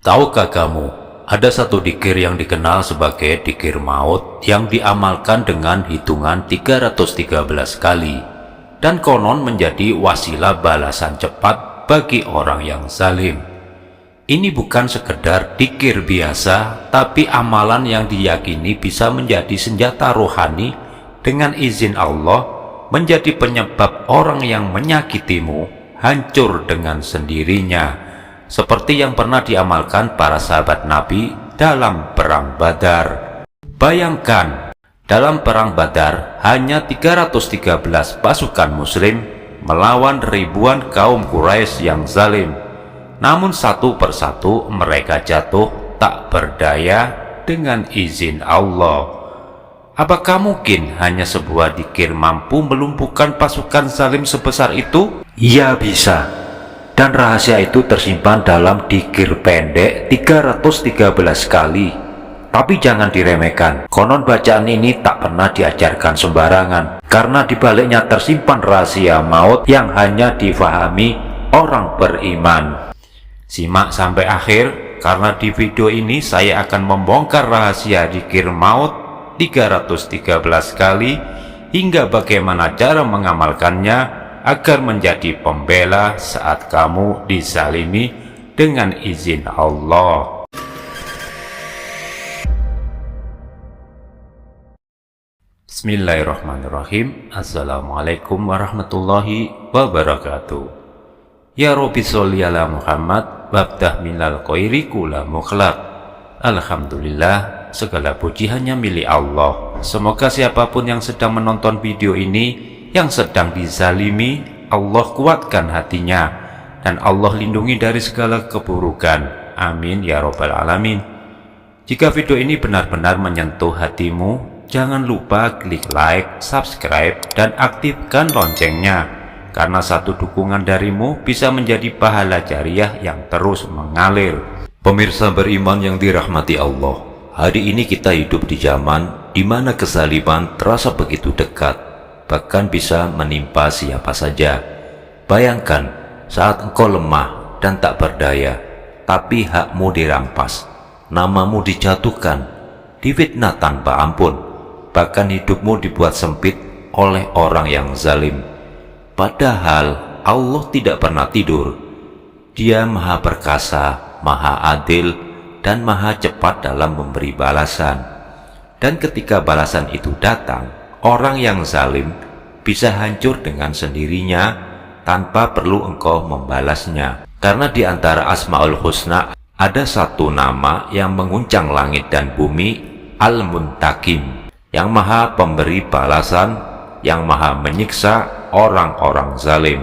Tahukah kamu, ada satu dzikir yang dikenal sebagai dzikir maut yang diamalkan dengan hitungan 313 kali dan konon menjadi wasilah balasan cepat bagi orang yang zalim. Ini bukan sekedar dzikir biasa, tapi amalan yang diyakini bisa menjadi senjata rohani dengan izin Allah, menjadi penyebab orang yang menyakitimu hancur dengan sendirinya, seperti yang pernah diamalkan para sahabat Nabi dalam Perang Badar. Bayangkan, dalam Perang Badar hanya 313 pasukan muslim melawan ribuan kaum Quraisy yang zalim. Namun satu persatu mereka jatuh tak berdaya dengan izin Allah. Apakah mungkin hanya sebuah dzikir mampu melumpuhkan pasukan zalim sebesar itu? Ya bisa. Dan rahasia itu tersimpan dalam dzikir pendek 313 kali. Tapi jangan diremehkan. Konon bacaan ini tak pernah diajarkan sembarangan, karena di baliknya tersimpan rahasia maut yang hanya difahami orang beriman. Simak sampai akhir, karena di video ini saya akan membongkar rahasia dzikir maut 313 kali hingga bagaimana cara mengamalkannya agar menjadi pembela saat kamu dizalimi dengan izin Allah. Bismillahirrahmanirrahim. Assalamualaikum warahmatullahi wabarakatuh. Ya Rabbi sholli ala Muhammad wabdah minal khairi kula mukhlaq. Alhamdulillah, segala puji hanya milik Allah. Semoga siapapun yang sedang menonton video ini, yang sedang dizalimi, Allah kuatkan hatinya dan Allah lindungi dari segala keburukan. Amin ya Rabbal Alamin. Jika video ini benar-benar menyentuh hatimu, jangan lupa klik like, subscribe, dan aktifkan loncengnya, karena satu dukungan darimu bisa menjadi pahala jariah yang terus mengalir. Pemirsa beriman yang dirahmati Allah, hari ini kita hidup di zaman di mana kezaliman terasa begitu dekat, bahkan bisa menimpa siapa saja. Bayangkan saat engkau lemah dan tak berdaya, tapi hakmu dirampas, namamu dijatuhkan, difitnah tanpa ampun, bahkan hidupmu dibuat sempit oleh orang yang zalim. Padahal Allah tidak pernah tidur. Dia maha perkasa, maha adil, dan maha cepat dalam memberi balasan. Dan ketika balasan itu datang, orang yang zalim bisa hancur dengan sendirinya tanpa perlu engkau membalasnya. Karena di antara Asmaul Husna ada satu nama yang menguncang langit dan bumi, Al-Muntakim, yang maha pemberi balasan, yang maha menyiksa orang-orang zalim.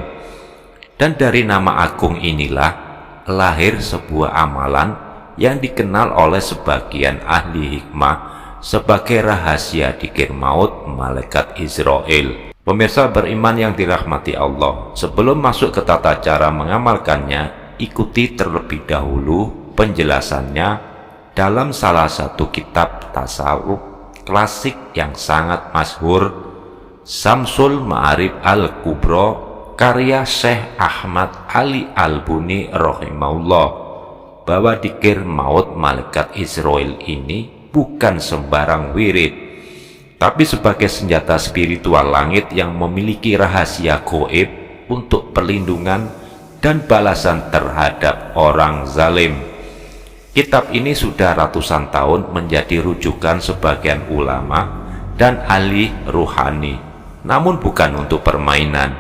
Dan dari nama agung inilah lahir sebuah amalan yang dikenal oleh sebagian ahli hikmah sebagai rahasia dzikir maut malaikat Israel. Pemirsa beriman yang dirahmati Allah, sebelum masuk ke tata cara mengamalkannya, ikuti terlebih dahulu penjelasannya dalam salah satu kitab tasawuf klasik yang sangat masyhur, Syamsul Ma'arif Al-Kubra, karya Syekh Ahmad Ali Al-Buni rahimahullah, bahwa dzikir maut malaikat Israel ini bukan sembarang wirid, tapi sebagai senjata spiritual langit yang memiliki rahasia gaib untuk perlindungan dan balasan terhadap orang zalim. Kitab ini sudah ratusan tahun menjadi rujukan sebagian ulama dan ahli ruhani, namun bukan untuk permainan,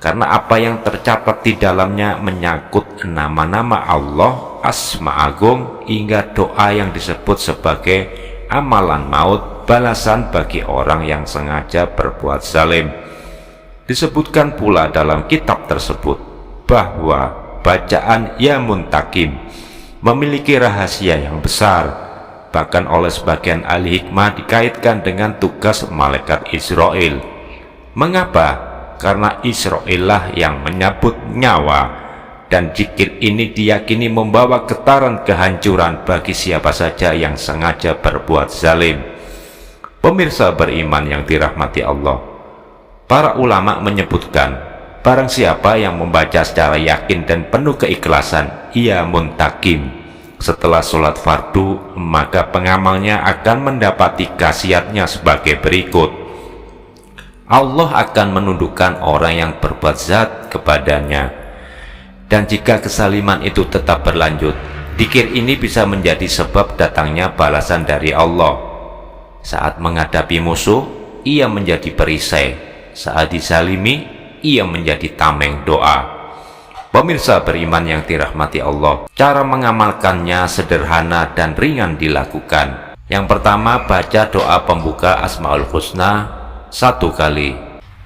karena apa yang tercatat di dalamnya menyangkut nama-nama Allah, asma agung, hingga doa yang disebut sebagai amalan maut, balasan bagi orang yang sengaja berbuat zalim. Disebutkan pula dalam kitab tersebut bahwa bacaan Ya Muntakim memiliki rahasia yang besar, bahkan oleh sebagian ahli hikmah dikaitkan dengan tugas malaikat Israel. Mengapa? Karena Israel lah yang menyabut nyawa, dan zikir ini diyakini membawa getaran kehancuran bagi siapa saja yang sengaja berbuat zalim. Pemirsa beriman yang dirahmati Allah, para ulama menyebutkan, barang siapa yang membaca secara yakin dan penuh keikhlasan Ya Muntakim, setelah sholat fardu, maka pengamalnya akan mendapati khasiatnya sebagai berikut. Allah akan menundukkan orang yang berbuat zat kepadanya. Dan jika kesaliman itu tetap berlanjut, dzikir ini bisa menjadi sebab datangnya balasan dari Allah. Saat menghadapi musuh, ia menjadi perisai. Saat disalimi, ia menjadi tameng doa. Pemirsa beriman yang dirahmati Allah, cara mengamalkannya sederhana dan ringan dilakukan. Yang pertama, baca doa pembuka Asmaul Husna 1 kali.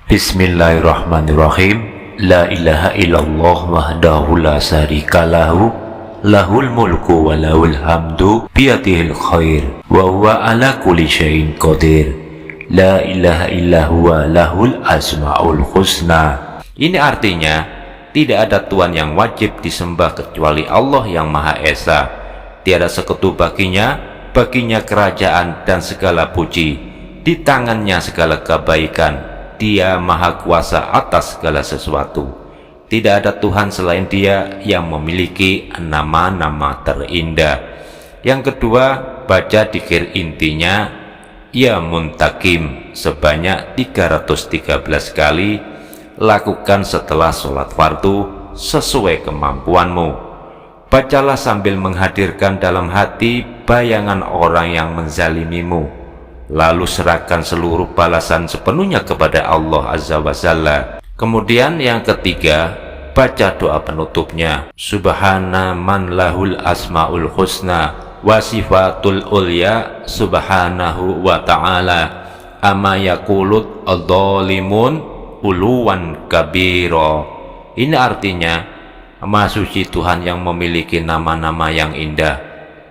Bismillahirrahmanirrahim. La ilaha illallah wahdahu la syarika lahu, lahul mulku wa lahul hamdu biyadihil khair wa huwa ala kulli syai'in qadir. La ilaha illa huwa lahul asmaul husna. Ini artinya, tidak ada Tuhan yang wajib disembah kecuali Allah yang Maha Esa. Tiada sekutu baginya kerajaan dan segala puji. Di tangannya segala kebaikan. Dia Maha Kuasa atas segala sesuatu. Tidak ada Tuhan selain Dia yang memiliki nama-nama terindah. Yang kedua, baca dzikir intinya Ya Muntakim sebanyak 313 kali. Lakukan setelah sholat fardu sesuai kemampuanmu. Bacalah sambil menghadirkan dalam hati bayangan orang yang menzalimimu. Lalu serahkan seluruh balasan sepenuhnya kepada Allah Azza wa Jalla. Kemudian yang ketiga, baca doa penutupnya. Subhana man lahul asmaul husna wa sifatul ulya subhanahu wa ta'ala amma yaqulut adh-dhalimun uluwan kabiro. Ini artinya, Maha Suci Tuhan yang memiliki nama-nama yang indah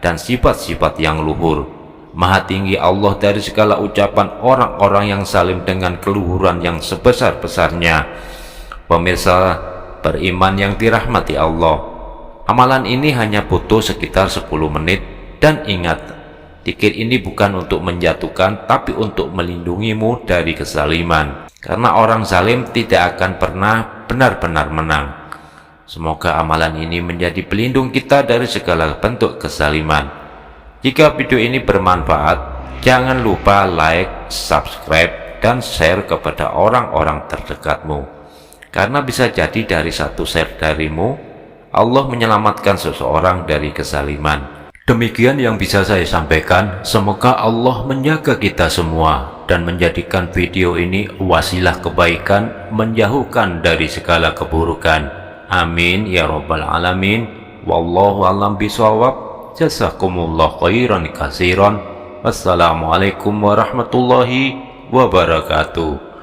dan sifat-sifat yang luhur. Maha tinggi Allah dari segala ucapan orang-orang yang zalim dengan keluhuran yang sebesar-besarnya. Pemirsa beriman yang dirahmati Allah, amalan ini hanya butuh sekitar 10 menit. Dan ingat, dzikir ini bukan untuk menjatuhkan, tapi untuk melindungimu dari kezaliman. Karena orang zalim tidak akan pernah benar-benar menang. Semoga amalan ini menjadi pelindung kita dari segala bentuk kezaliman. Jika video ini bermanfaat, jangan lupa like, subscribe, dan share kepada orang-orang terdekatmu. Karena bisa jadi dari satu share darimu, Allah menyelamatkan seseorang dari kezaliman. Demikian yang bisa saya sampaikan. Semoga Allah menjaga kita semua dan menjadikan video ini wasilah kebaikan, menjauhkan dari segala keburukan. Amin ya rabbal alamin. Wallahu a'lam bishawab. Jazakumullah khairan katsiran. Wassalamualaikum warahmatullahi wabarakatuh.